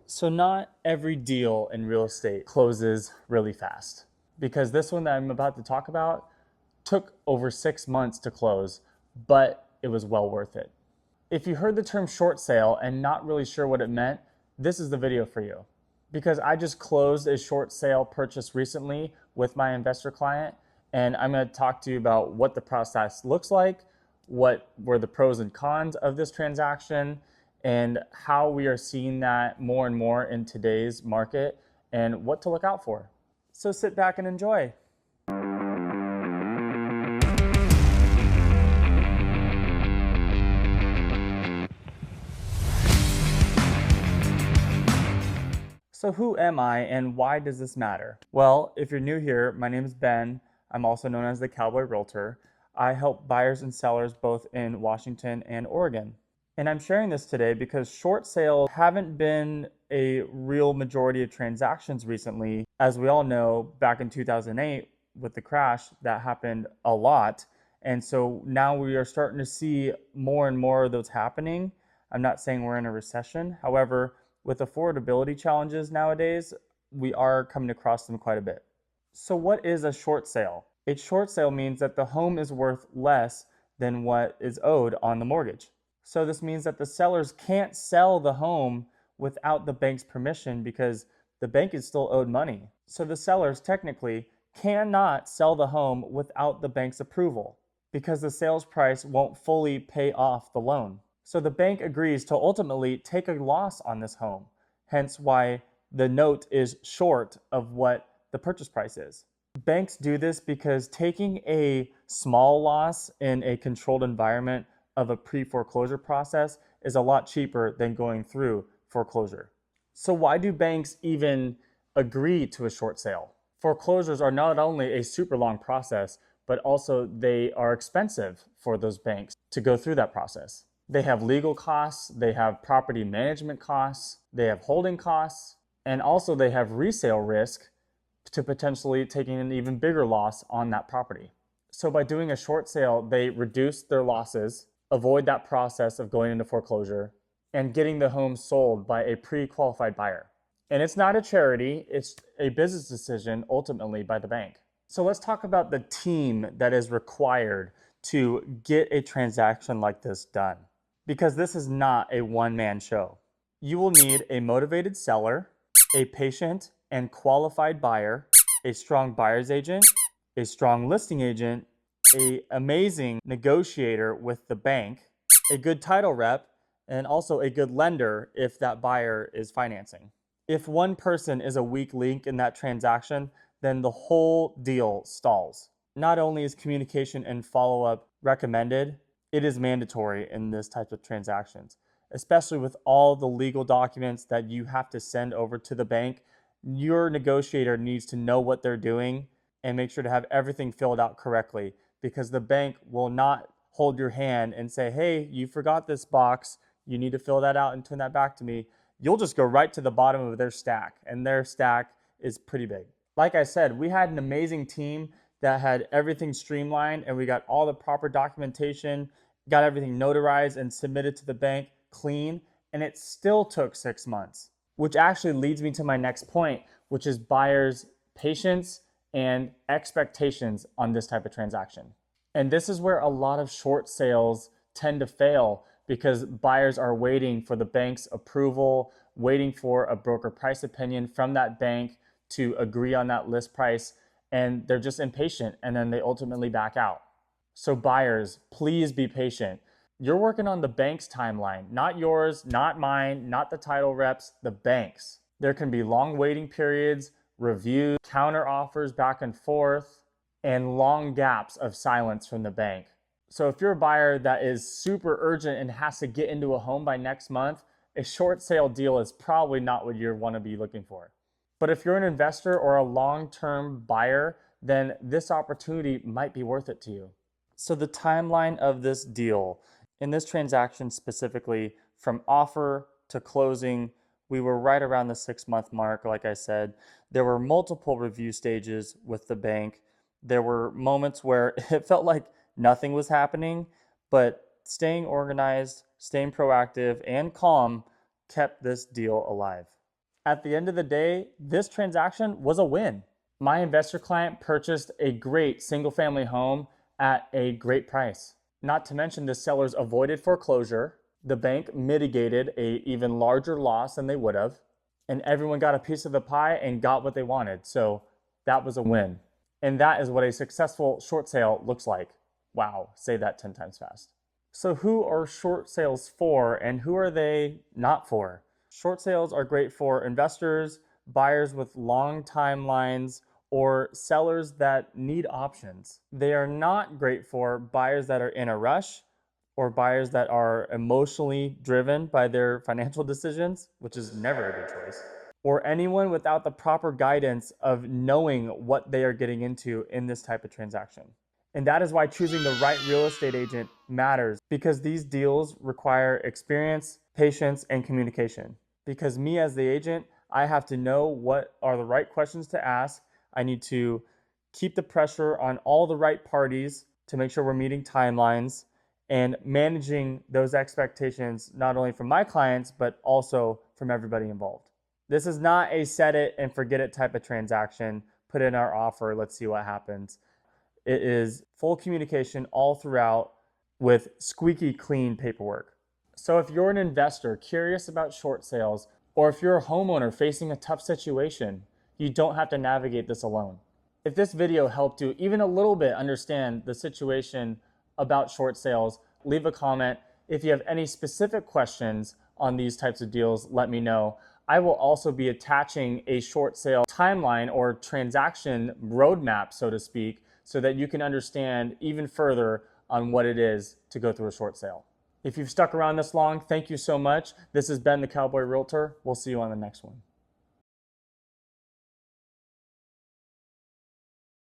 So not every deal in real estate closes really fast, because this one that I'm about to talk about took over 6 months to close, but it was well worth it. If you heard the term short sale and not really sure what it meant, this is the video for you. Because I just closed a short sale purchase recently with my investor client, and I'm going to talk to you about what the process looks like, what were the pros and cons of this transaction, and how we are seeing that more and more in today's market, and what to look out for. So sit back and enjoy. So who am I and why does this matter? Well, if you're new here, my name is Ben. I'm also known as the Cowboy Realtor. I help buyers and sellers both in Washington and Oregon. And I'm sharing this today because short sales haven't been a real majority of transactions recently. As we all know, back in 2008 with the crash, that happened a lot. And so now we are starting to see more and more of those happening. I'm not saying we're in a recession. However, with affordability challenges nowadays, we are coming across them quite a bit. So what is a short sale? A short sale means that the home is worth less than what is owed on the mortgage. So this means that the sellers can't sell the home without the bank's permission because the bank is still owed money. So the sellers technically cannot sell the home without the bank's approval because the sales price won't fully pay off the loan. So the bank agrees to ultimately take a loss on this home, hence why the note is short of what the purchase price is. Banks do this because taking a small loss in a controlled environment of a pre-foreclosure process is a lot cheaper than going through foreclosure. So why do banks even agree to a short sale? Foreclosures are not only a super long process, but also they are expensive for those banks to go through that process. They have legal costs, they have property management costs, they have holding costs, and also they have resale risk to potentially taking an even bigger loss on that property. So by doing a short sale, they reduce their losses, avoid that process of going into foreclosure, and getting the home sold by a pre-qualified buyer. And it's not a charity, it's a business decision ultimately by the bank. So let's talk about the team that is required to get a transaction like this done, because this is not a one-man show. You will need a motivated seller, a patient and qualified buyer, a strong buyer's agent, a strong listing agent, an amazing negotiator with the bank, a good title rep, and also a good lender if that buyer is financing. If one person is a weak link in that transaction, then the whole deal stalls. Not only is communication and follow-up recommended, it is mandatory in this type of transactions, especially with all the legal documents that you have to send over to the bank. Your negotiator needs to know what they're doing and make sure to have everything filled out correctly, because the bank will not hold your hand and say, hey, you forgot this box, you need to fill that out and turn that back to me. You'll just go right to the bottom of their stack, and their stack is pretty big. Like I said, we had an amazing team that had everything streamlined, and we got all the proper documentation, got everything notarized and submitted to the bank clean, and it still took 6 months, which actually leads me to my next point, which is buyers' patience and expectations on this type of transaction. And this is where a lot of short sales tend to fail, because buyers are waiting for the bank's approval, waiting for a broker price opinion from that bank to agree on that list price, and they're just impatient, and then they ultimately back out. So buyers, please be patient. You're working on the bank's timeline, not yours, not mine, not the title reps, the bank's. There can be long waiting periods, reviews, counter offers back and forth, and long gaps of silence from the bank. So if you're a buyer that is super urgent and has to get into a home by next month, a short sale deal is probably not what you want to be looking for. But if you're an investor or a long-term buyer, then this opportunity might be worth it to you. So the timeline of this deal, in this transaction specifically, from offer to closing, we were right around the 6-month mark. Like I said, there were multiple review stages with the bank. There were moments where it felt like nothing was happening, but staying organized, staying proactive and calm kept this deal alive. At the end of the day, this transaction was a win. My investor client purchased a great single family home at a great price. Not to mention the sellers avoided foreclosure, the bank mitigated a even larger loss than they would have, and everyone got a piece of the pie and got what they wanted. So that was a win. And that is what a successful short sale looks like. Wow, say that 10 times fast. So who are short sales for and who are they not for? Short sales are great for investors, buyers with long timelines, or sellers that need options. They are not great for buyers that are in a rush or buyers that are emotionally driven by their financial decisions, which is never a good choice, or anyone without the proper guidance of knowing what they are getting into in this type of transaction. And that is why choosing the right real estate agent matters, because these deals require experience, patience, and communication. Because me as the agent, I have to know what are the right questions to ask. I need to keep the pressure on all the right parties to make sure we're meeting timelines and managing those expectations, not only from my clients, but also from everybody involved. This is not a set it and forget it type of transaction. Put in our offer, let's see what happens. It is full communication all throughout with squeaky clean paperwork. So if you're an investor curious about short sales, or if you're a homeowner facing a tough situation, you don't have to navigate this alone. If this video helped you even a little bit understand the situation about short sales, leave a comment. If you have any specific questions on these types of deals, let me know. I will also be attaching a short sale timeline or transaction roadmap, so to speak, so that you can understand even further on what it is to go through a short sale. If you've stuck around this long, thank you so much. This has been the Cowboy Realtor. We'll see you on the next one.